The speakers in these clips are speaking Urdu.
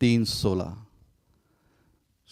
3:16।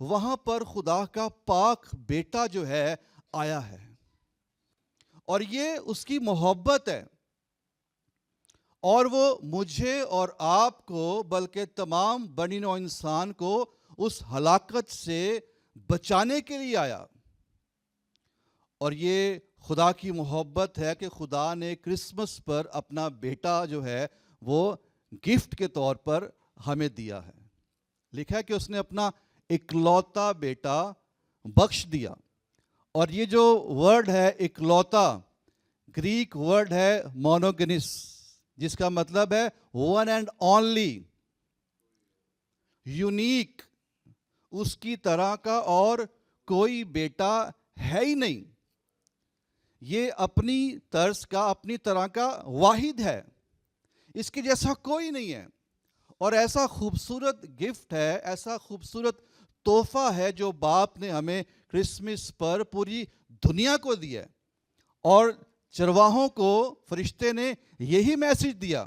وہاں پر خدا کا پاک بیٹا جو ہے آیا ہے، اور یہ اس کی محبت ہے، اور وہ مجھے اور آپ کو بلکہ تمام بنی نوع انسان کو اس ہلاکت سے بچانے کے لیے آیا۔ اور یہ خدا کی محبت ہے کہ خدا نے کرسمس پر اپنا بیٹا جو ہے وہ گفٹ کے طور پر ہمیں دیا ہے۔ لکھا ہے کہ اس نے اپنا اکلوتا بیٹا بخش دیا، اور یہ جو ورڈ ہے اکلوتا، گریک ورڈ ہے مونوگنس، جس کا مطلب ہے ون اینڈ اونلی، یونیک، اس کی طرح کا اور کوئی بیٹا ہے ہی نہیں، یہ اپنی طرز کا، اپنی طرح کا واحد ہے، اس کے جیسا کوئی نہیں ہے۔ اور ایسا خوبصورت گفٹ ہے، ایسا خوبصورت تحفہ ہے جو باپ نے ہمیں کرسمس پر پوری دنیا کو دیا ہے۔ اور چرواہوں کو فرشتے نے یہی میسج دیا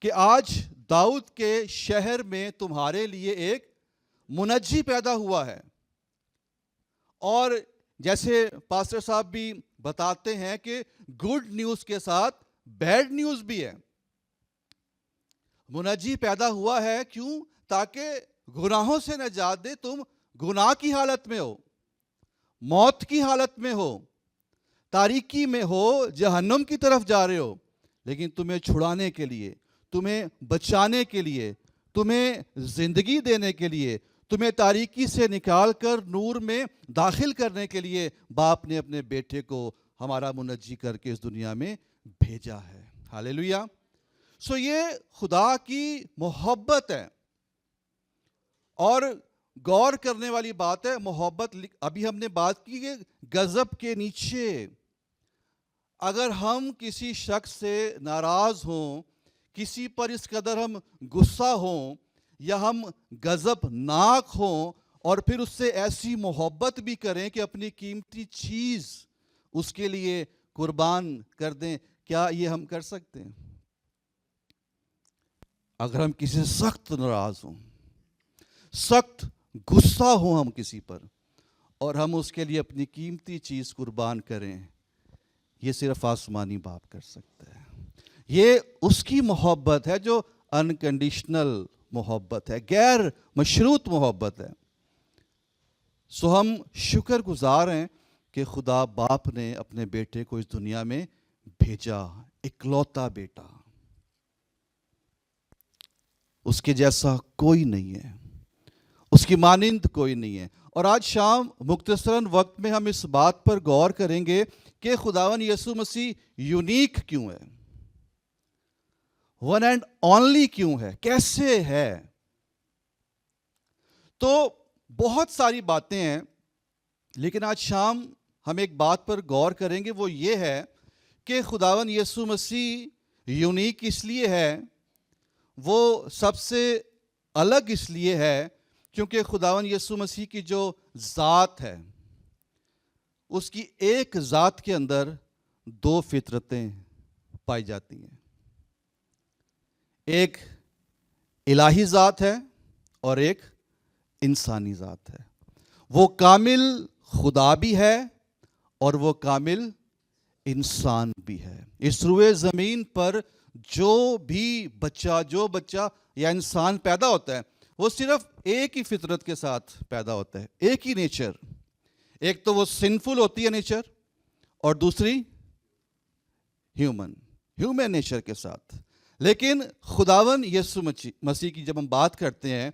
کہ آج داؤد کے شہر میں تمہارے لیے ایک منجی پیدا ہوا ہے۔ اور جیسے پاسٹر صاحب بھی بتاتے ہیں کہ گڈ نیوز کے ساتھ بیڈ نیوز بھی ہے۔ منجی پیدا ہوا ہے، کیوں؟ تاکہ گناہوں سے نجات دے۔ تم گناہ کی حالت میں ہو، موت کی حالت میں ہو، تاریکی میں ہو، جہنم کی طرف جا رہے ہو، لیکن تمہیں چھڑانے کے لیے، تمہیں بچانے کے لیے، تمہیں زندگی دینے کے لیے، تمہیں تاریکی سے نکال کر نور میں داخل کرنے کے لیے باپ نے اپنے بیٹے کو ہمارا منجی کر کے اس دنیا میں بھیجا ہے۔ ہاللیلویا۔ سو یہ خدا کی محبت ہے، اور غور کرنے والی بات ہے محبت۔ ابھی ہم نے بات کی کہ غضب کے نیچے اگر ہم کسی شخص سے ناراض ہوں، کسی پر اس قدر ہم غصہ ہوں یا ہم غضب ناک ہوں، اور پھر اس سے ایسی محبت بھی کریں کہ اپنی قیمتی چیز اس کے لیے قربان کر دیں، کیا یہ ہم کر سکتے ہیں؟ اگر ہم کسی سے سخت ناراض ہوں، سخت غصہ ہوں ہم کسی پر، اور ہم اس کے لیے اپنی قیمتی چیز قربان کریں، یہ صرف آسمانی باپ کر سکتا ہے۔ یہ اس کی محبت ہے جو انکنڈیشنل محبت ہے، غیر مشروط محبت ہے۔ سو ہم شکر گزار ہیں کہ خدا باپ نے اپنے بیٹے کو اس دنیا میں بھیجا، اکلوتا بیٹا، اس کے جیسا کوئی نہیں ہے، اس کی مانند کوئی نہیں ہے۔ اور آج شام مختصراً وقت میں ہم اس بات پر غور کریں گے کہ خداوند یسوع مسیح یونیک کیوں ہے، ون اینڈ اونلی کیوں ہے، کیسے ہے۔ تو بہت ساری باتیں ہیں، لیکن آج شام ہم ایک بات پر غور کریں گے، وہ یہ ہے کہ خداوند یسوع مسیح یونیک اس لیے ہے، وہ سب سے الگ اس لیے ہے کیونکہ خداوند یسوع مسیح کی جو ذات ہے، اس کی ایک ذات کے اندر دو فطرتیں پائی جاتی ہیں۔ ایک الہی ذات ہے اور ایک انسانی ذات ہے۔ وہ کامل خدا بھی ہے اور وہ کامل انسان بھی ہے۔ اس روئے زمین پر جو بچہ یا انسان پیدا ہوتا ہے، وہ صرف ایک ہی فطرت کے ساتھ پیدا ہوتا ہے، ایک ہی نیچر۔ ایک تو وہ سنفل ہوتی ہے نیچر، اور دوسری ہیومن نیچر کے ساتھ۔ لیکن خداوند یسوع مسیح کی جب ہم بات کرتے ہیں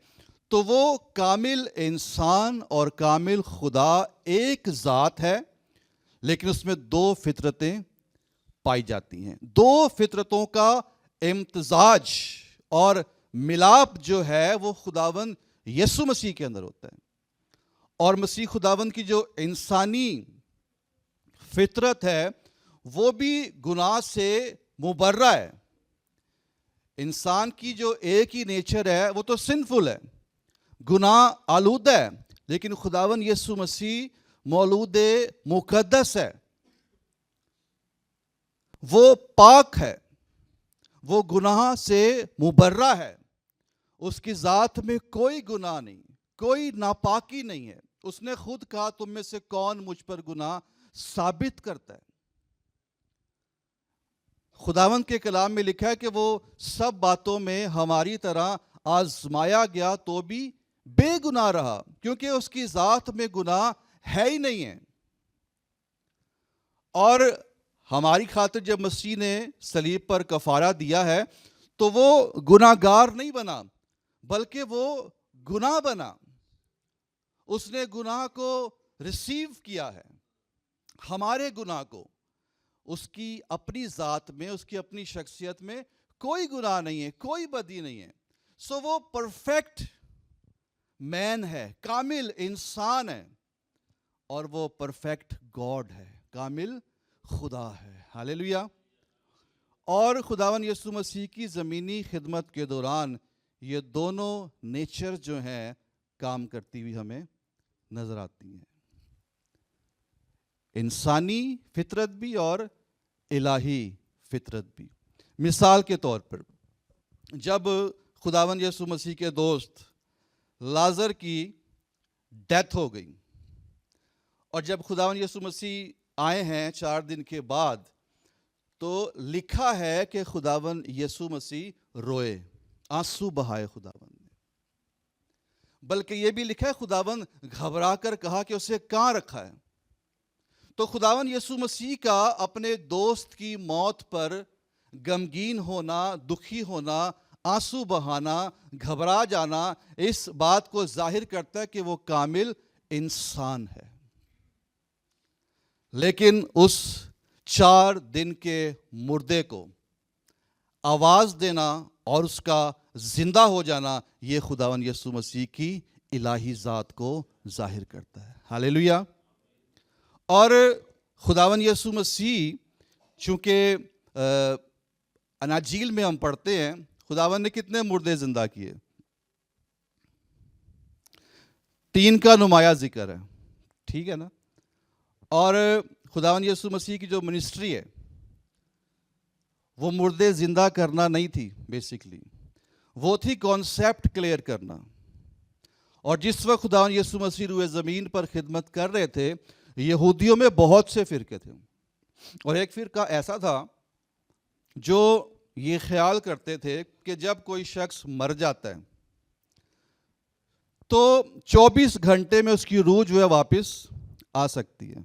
تو وہ کامل انسان اور کامل خدا ایک ذات ہے، لیکن اس میں دو فطرتیں پائی جاتی ہیں۔ دو فطرتوں کا امتزاج اور ملاپ جو ہے وہ خداوند یسوع مسیح کے اندر ہوتا ہے۔ اور مسیح خداوند کی جو انسانی فطرت ہے وہ بھی گناہ سے مبرہ ہے۔ انسان کی جو ایک ہی نیچر ہے وہ تو سنفل ہے، گناہ آلودہ ہے، لیکن خداوند یسوع مسیح مولود مقدس ہے، وہ پاک ہے، وہ گناہ سے مبرہ ہے، اس کی ذات میں کوئی گناہ نہیں، کوئی ناپاکی نہیں ہے. اس نے خود کہا تم میں سے کون مجھ پر گناہ ثابت کرتا ہے. خداوند کے کلام میں لکھا ہے کہ وہ سب باتوں میں ہماری طرح آزمایا گیا تو بھی بے گناہ رہا, کیونکہ اس کی ذات میں گناہ ہے ہی نہیں ہے. اور ہماری خاطر جب مسیح نے صلیب پر کفارہ دیا ہے تو وہ گناہ گار نہیں بنا بلکہ وہ گناہ بنا. اس نے گناہ کو ریسیو کیا ہے, ہمارے گناہ کو. اس کی اپنی ذات میں, اس کی اپنی شخصیت میں کوئی گناہ نہیں ہے, کوئی بدی نہیں ہے. سو وہ پرفیکٹ مین ہے, کامل انسان ہے, اور وہ پرفیکٹ گاڈ ہے, کامل خدا ہے. ہاللیلویا. اور خداوند یسوع مسیح کی زمینی خدمت کے دوران یہ دونوں نیچر جو ہیں کام کرتی ہوئی ہمیں نظر آتی ہیں, انسانی فطرت بھی اور الہی فطرت بھی. مثال کے طور پر جب خداوند یسوع مسیح کے دوست لازر کی ڈیتھ ہو گئی, اور جب خداوند یسوع مسیح آئے ہیں 4 دن کے بعد, تو لکھا ہے کہ خداوند یسوع مسیح روئے, آنسو بہائے خداوند نے. بلکہ یہ بھی لکھا ہے خداوند گھبرا کر کہا کہ اسے کہاں رکھا ہے. تو خداوند یسوع مسیح کا اپنے دوست کی موت پر غمگین ہونا, دکھی ہونا, آنسو بہانا, گھبرا جانا, اس بات کو ظاہر کرتا ہے کہ وہ کامل انسان ہے. لیکن اس 4 دن کے مردے کو آواز دینا اور اس کا زندہ ہو جانا, یہ خداوند یسوع مسیح کی الہی ذات کو ظاہر کرتا ہے. ہاللیلویا. اور خداوند یسوع مسیح, چونکہ اناجیل میں ہم پڑھتے ہیں خداوند نے کتنے مردے زندہ کیے, 3 کا نمایاں ذکر ہے, ٹھیک ہے نا. اور خداوند یسوع مسیح کی جو منسٹری ہے وہ مردے زندہ کرنا نہیں تھی, بیسیکلی وہ تھی کانسیپٹ کلیئر کرنا. اور جس وقت خداوند یسوع مسیح روئے زمین پر خدمت کر رہے تھے, یہودیوں میں بہت سے فرقے تھے, اور ایک فرقہ ایسا تھا جو یہ خیال کرتے تھے کہ جب کوئی شخص مر جاتا ہے تو 24 گھنٹے میں اس کی روح جو ہے واپس آ سکتی ہے,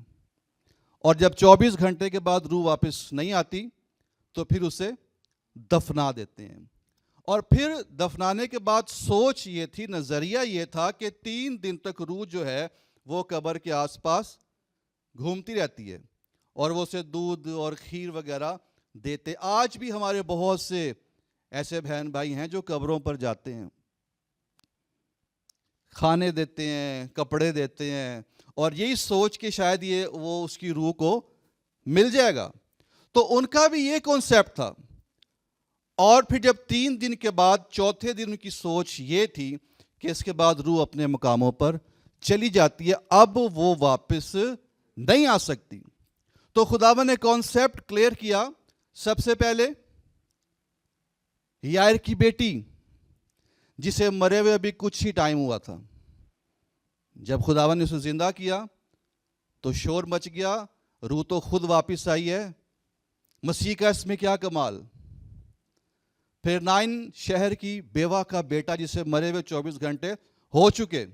اور جب 24 گھنٹے کے بعد روح واپس نہیں آتی تو پھر اسے دفنا دیتے ہیں. اور پھر دفنانے کے بعد سوچ یہ تھی, نظریہ یہ تھا کہ 3 دن تک روح جو ہے وہ قبر کے آس پاس گھومتی رہتی ہے, اور وہ اسے دودھ اور کھیر وغیرہ دیتے. آج بھی ہمارے بہت سے ایسے بہن بھائی ہیں جو قبروں پر جاتے ہیں, کھانے دیتے ہیں, کپڑے دیتے ہیں, اور یہی سوچ کے شاید یہ وہ اس کی روح کو مل جائے گا. تو ان کا بھی یہ کانسیپٹ تھا. اور پھر جب 3 دن کے بعد چوتھے دن ان کی سوچ یہ تھی کہ اس کے بعد روح اپنے مقاموں پر چلی جاتی ہے, اب وہ واپس نہیں آ سکتی. تو خداوند نے کانسیپٹ کلیئر کیا. سب سے پہلے یائر کی بیٹی, جسے مرے ہوئے ابھی کچھ ہی ٹائم ہوا تھا, جب خداوند نے اسے زندہ کیا تو شور مچ گیا, روح تو خود واپس آئی ہے, مسیح کا اس میں کیا کمال. پھر 9 شہر کی بیوہ کا بیٹا, جسے مرے ہوئے 24 گھنٹے ہو چکے,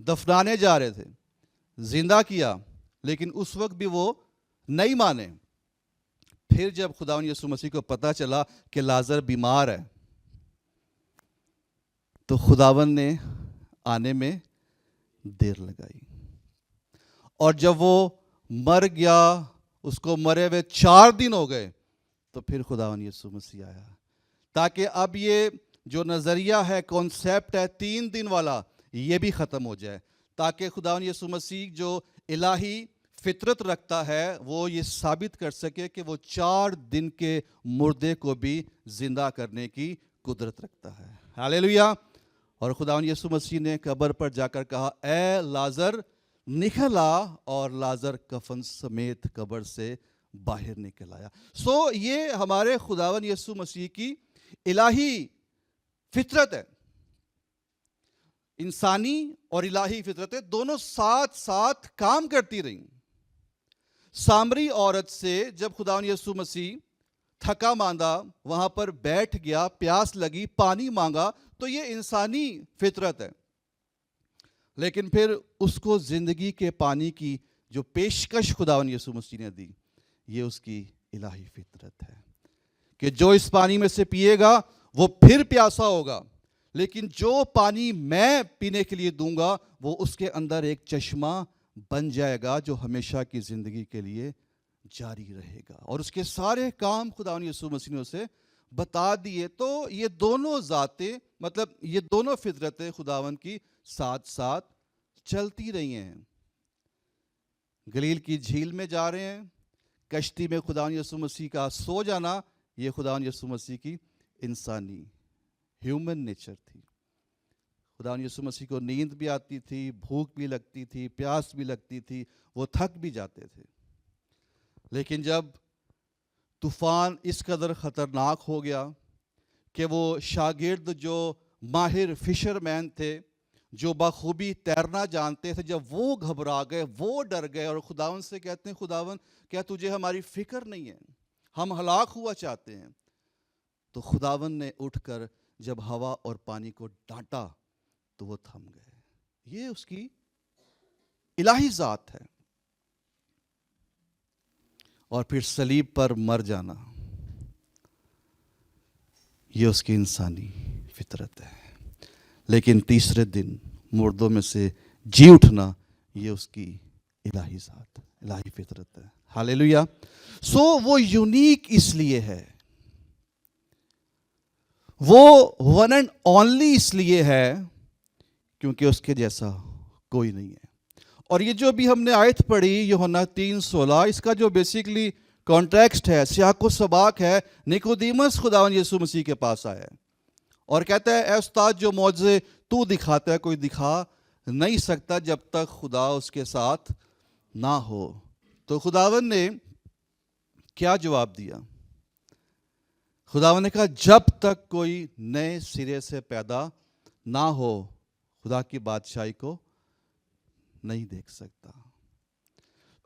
دفنانے جا رہے تھے, زندہ کیا, لیکن اس وقت بھی وہ نہیں مانے. پھر جب خداوند یسوع مسیح کو پتا چلا کہ لازر بیمار ہے, تو خداوند نے آنے میں دیر لگائی. اور جب وہ مر گیا, اس کو مرے ہوئے 4 دن ہو گئے, تو پھر خداوند یسوع مسیح آیا, تاکہ اب یہ جو نظریہ ہے, کانسیپٹ ہے 3 دن والا, یہ بھی ختم ہو جائے, تاکہ خداوند یسوع مسیح جو الہی فطرت رکھتا ہے وہ یہ ثابت کر سکے کہ وہ 4 دن کے مردے کو بھی زندہ کرنے کی قدرت رکھتا ہے. ہاللیلویا. اور خداوند یسوع مسیح نے قبر پر جا کر کہا, اے لازر نکل آ, اور لازر کفن سمیت قبر سے باہر نکل آیا. سو یہ ہمارے خداوند یسوع مسیح کی الہی فطرت ہے. انسانی اور الہی فطرتیں دونوں ساتھ ساتھ کام کرتی رہیں. سامری عورت سے جب خداوند یسوع مسیح تھکا ماندہ وہاں پر بیٹھ گیا, پیاس لگی, پانی مانگا, تو یہ انسانی فطرت ہے. لیکن پھر اس کو زندگی کے پانی کی جو پیشکش خداوند یسوع مسیح نے دی, یہ اس کی الہی فطرت ہے کہ جو اس پانی میں سے پیے گا وہ پھر پیاسا ہوگا, لیکن جو پانی میں پینے کے لیے دوں گا وہ اس کے اندر ایک چشمہ بن جائے گا جو ہمیشہ کی زندگی کے لیے جاری رہے گا. اور اس کے سارے کام خداوند یسوع مسیح نے اسے بتا دیے. تو یہ دونوں ذاتیں, مطلب یہ دونوں فطرتیں خداوند کی ساتھ ساتھ چلتی رہی ہیں. گلیل کی جھیل میں جا رہے ہیں, کشتی میں خداوند یسوع مسیح کا سو جانا, یہ خداوند یسوع مسیح کی انسانی ہیومن نیچر تھی. خداوند یسوع مسیح کو نیند بھی آتی تھی, بھوک بھی لگتی تھی, پیاس بھی لگتی تھی, وہ تھک بھی جاتے تھے. لیکن جب طوفان اس قدر خطرناک ہو گیا کہ وہ شاگرد جو ماہر فشر مین تھے, جو بخوبی تیرنا جانتے تھے, جب وہ گھبرا گئے, وہ ڈر گئے اور خداوند سے کہتے ہیں خداوند کیا تجھے ہماری فکر نہیں ہے, ہم ہلاک ہوا چاہتے ہیں. تو خداوند نے اٹھ کر جب ہوا اور پانی کو ڈانٹا تو وہ تھم گئے. یہ اس کی الہی ذات ہے. اور پھر صلیب پر مر جانا, یہ اس کی انسانی فطرت ہے. لیکن تیسرے دن مردوں میں سے جی اٹھنا, یہ اس کی الہی ذات, الہی فطرت ہے. ہاللیلویا. سو وہ یونیک اس لیے ہے, وہ ون اینڈ اونلی اس لیے ہے کیونکہ اس کے جیسا کوئی نہیں ہے. اور یہ جو بھی ہم نے آیت پڑھی یوحنا 3:16, اس کا جو بیسیکلی کانٹیکسٹ ہے, سیاق و سباق ہے, نیکودیمس خداوند یسوع مسیح کے پاس آیا ہے اور کہتا ہے اے استاد جو معجزے تو دکھاتا ہے کوئی دکھا نہیں سکتا جب تک خدا اس کے ساتھ نہ ہو. تو خداوند نے کیا جواب دیا؟ خداوند نے کہا جب تک کوئی نئے سرے سے پیدا نہ ہو خدا کی بادشاہی کو نہیں دیکھ سکتا.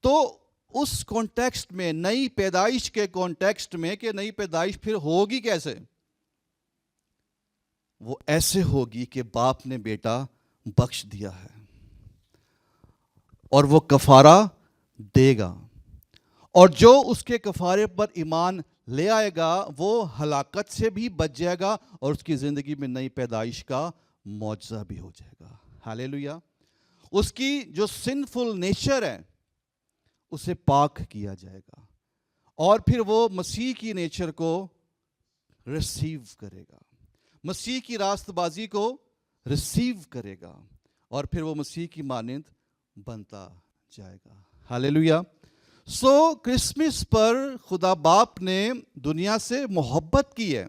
تو اس کانٹیکسٹ میں, نئی پیدائش کے کانٹیکسٹ میں, کہ نئی پیدائش پھر ہوگی کیسے؟ وہ ایسے ہوگی کہ باپ نے بیٹا بخش دیا ہے اور وہ کفارہ دے گا, اور جو اس کے کفارے پر ایمان لے آئے گا وہ ہلاکت سے بھی بچ جائے گا اور اس کی زندگی میں نئی پیدائش کا معجزہ بھی ہو جائے گا. ہاللیلویا. اس کی جو سنفل نیچر ہے اسے پاک کیا جائے گا اور پھر وہ مسیح کی نیچر کو ریسیو کرے گا, مسیح کی راست بازی کو ریسیو کرے گا اور پھر وہ مسیح کی مانند بنتا جائے گا. ہاللیلویا. سو کرسمس پر خدا باپ نے دنیا سے محبت کی ہے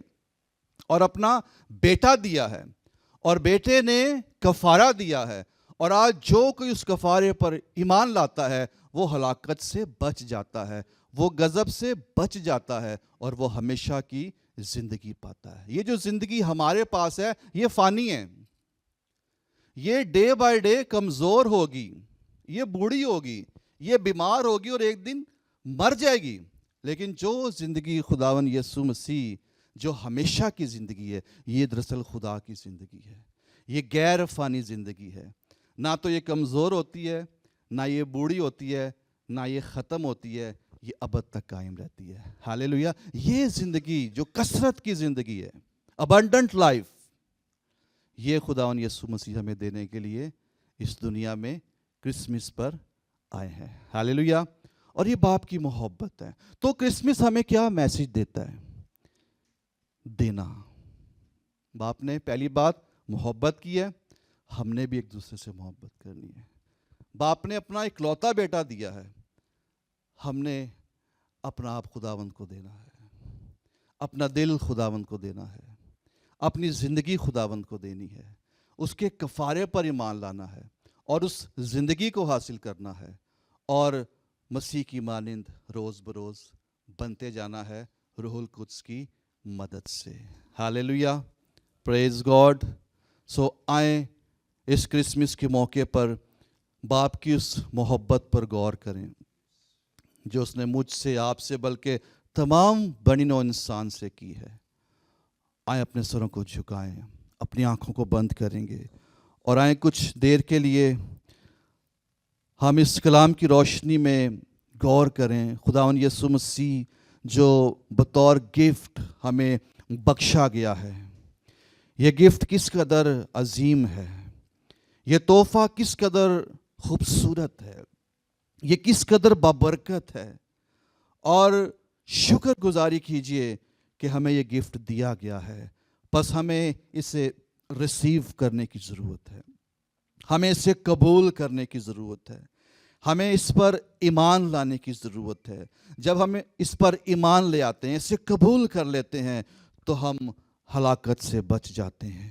اور اپنا بیٹا دیا ہے اور بیٹے نے کفارہ دیا ہے, اور آج جو کوئی اس کفارے پر ایمان لاتا ہے وہ ہلاکت سے بچ جاتا ہے, وہ غضب سے بچ جاتا ہے اور وہ ہمیشہ کی زندگی پاتا ہے. یہ جو زندگی ہمارے پاس ہے یہ فانی ہے, یہ ڈے بائی ڈے کمزور ہوگی, یہ بوڑھی ہوگی, یہ بیمار ہوگی اور ایک دن مر جائے گی. لیکن جو زندگی خداوند یسوع مسیح جو ہمیشہ کی زندگی ہے, یہ دراصل خدا کی زندگی ہے, یہ غیر فانی زندگی ہے. نہ تو یہ کمزور ہوتی ہے, نہ یہ بوڑھی ہوتی ہے, نہ یہ ختم ہوتی ہے, یہ ابد تک قائم رہتی ہے. ہاللیلویا. یہ زندگی جو کثرت کی زندگی ہے, ابنڈنٹ لائف, یہ خداوند یسوع مسیح ہمیں دینے کے لیے اس دنیا میں کرسمس پر آئے ہیں. ہاللیلویا. اور یہ باپ کی محبت ہے. تو کرسمس ہمیں کیا میسج دیتا ہے؟ دینا. باپ نے پہلی بات محبت کی ہے, ہم نے بھی ایک دوسرے سے محبت کرنی ہے. باپ نے اپنا اکلوتا بیٹا دیا ہے, ہم نے اپنا آپ خداوند کو دینا ہے, اپنا دل خداوند کو دینا ہے, اپنی زندگی خداوند کو دینی ہے, اس کے کفارے پر ایمان لانا ہے اور اس زندگی کو حاصل کرنا ہے اور مسیح کی مانند روز بروز بنتے جانا ہے روح القدس کی مدد سے. ہاللیلویا. پریز گاڈ. سو آئیں اس کرسمس کے موقع پر باپ کی اس محبت پر غور کریں جو اس نے مجھ سے، آپ سے، بلکہ تمام بنی نوع انسان سے کی ہے۔ آئیں اپنے سروں کو جھکائیں، اپنی آنکھوں کو بند کریں گے اور آئیں کچھ دیر کے لیے ہم اس کلام کی روشنی میں غور کریں۔ خداوند یسوع مسیح جو بطور گفٹ ہمیں بخشا گیا ہے، یہ گفٹ کس قدر عظیم ہے، یہ تحفہ کس قدر خوبصورت ہے، یہ کس قدر بابرکت ہے، اور شکر گزاری کیجئے کہ ہمیں یہ گفٹ دیا گیا ہے۔ بس ہمیں اسے ریسیو کرنے کی ضرورت ہے، ہمیں اسے قبول کرنے کی ضرورت ہے، ہمیں اس پر ایمان لانے کی ضرورت ہے۔ جب ہم اس پر ایمان لے آتے ہیں، اسے قبول کر لیتے ہیں، تو ہم ہلاکت سے بچ جاتے ہیں،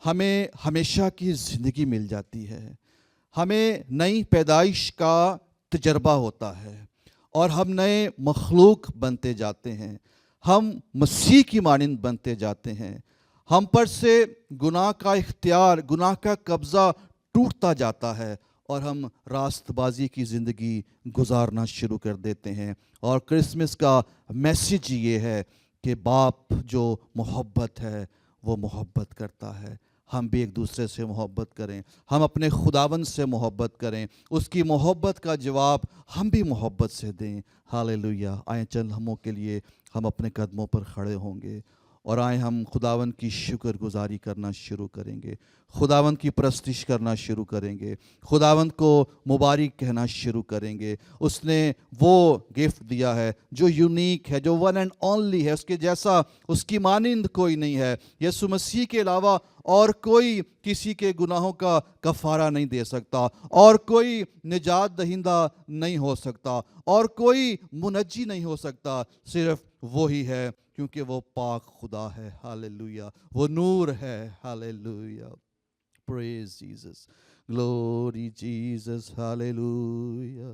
ہمیں ہمیشہ کی زندگی مل جاتی ہے، ہمیں نئی پیدائش کا تجربہ ہوتا ہے اور ہم نئے مخلوق بنتے جاتے ہیں، ہم مسیح کی مانند بنتے جاتے ہیں، ہم پر سے گناہ کا اختیار، گناہ کا قبضہ ٹوٹتا جاتا ہے اور ہم راست بازی کی زندگی گزارنا شروع کر دیتے ہیں۔ اور کرسمس کا میسیج یہ ہے کہ باپ جو محبت ہے وہ محبت کرتا ہے، ہم بھی ایک دوسرے سے محبت کریں، ہم اپنے خداوند سے محبت کریں، اس کی محبت کا جواب ہم بھی محبت سے دیں۔ ہاللیلویہ۔ آئیں چند لمحوں کے لیے ہم اپنے قدموں پر کھڑے ہوں گے اور آئیں ہم خداوند کی شکر گزاری کرنا شروع کریں گے، خداوند کی پرستش کرنا شروع کریں گے، خداوند کو مبارک کہنا شروع کریں گے۔ اس نے وہ گفٹ دیا ہے جو یونیک ہے، جو ون اینڈ اونلی ہے، اس کے جیسا، اس کی مانند کوئی نہیں ہے۔ یسوع مسیح کے علاوہ اور کوئی کسی کے گناہوں کا کفارہ نہیں دے سکتا، اور کوئی نجات دہندہ نہیں ہو سکتا، اور کوئی منجی نہیں ہو سکتا، صرف وہی ہے، کیونکہ وہ پاک خدا ہے۔ ہاللیلویہ۔ وہ نور ہے۔ ہاللیلویہ۔ پریز جیسس، گلوری جیسس۔ ہاللیلویہ۔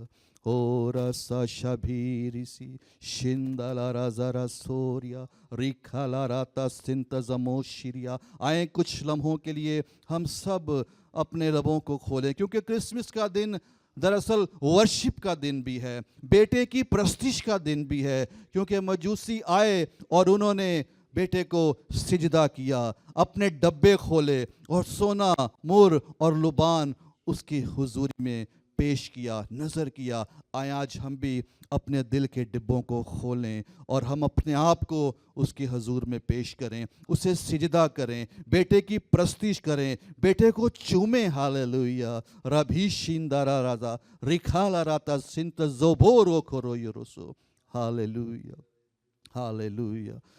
اورا سا شبیری سی شندلا رازارا سوریا ریکھا لاراتا سنتزمو شریا۔ آئیں کچھ لمحوں کے لیے ہم سب اپنے لبوں کو کھولیں، کیونکہ کرسمس کا دن دراصل ورشپ کا دن بھی ہے، بیٹے کی پرستش کا دن بھی ہے، کیونکہ مجوسی آئے اور انہوں نے بیٹے کو سجدہ کیا، اپنے ڈبے کھولے اور سونا، مر اور لبان اس کی حضوری میں پیش کیا، نظر کیا۔ آئیں آج ہم بھی اپنے دل کے ڈبوں کو کھولیں اور ہم اپنے آپ کو اس کی حضور میں پیش کریں، اسے سجدہ کریں، بیٹے کی پرستش کریں، بیٹے کو چومیں۔ ہاللیلویہ۔ ربھی شیندارا رازا ریکھالا راتا سنت زوبورو کھورو یروسو۔ ہاللیلویہ۔ ہاللیلویہ۔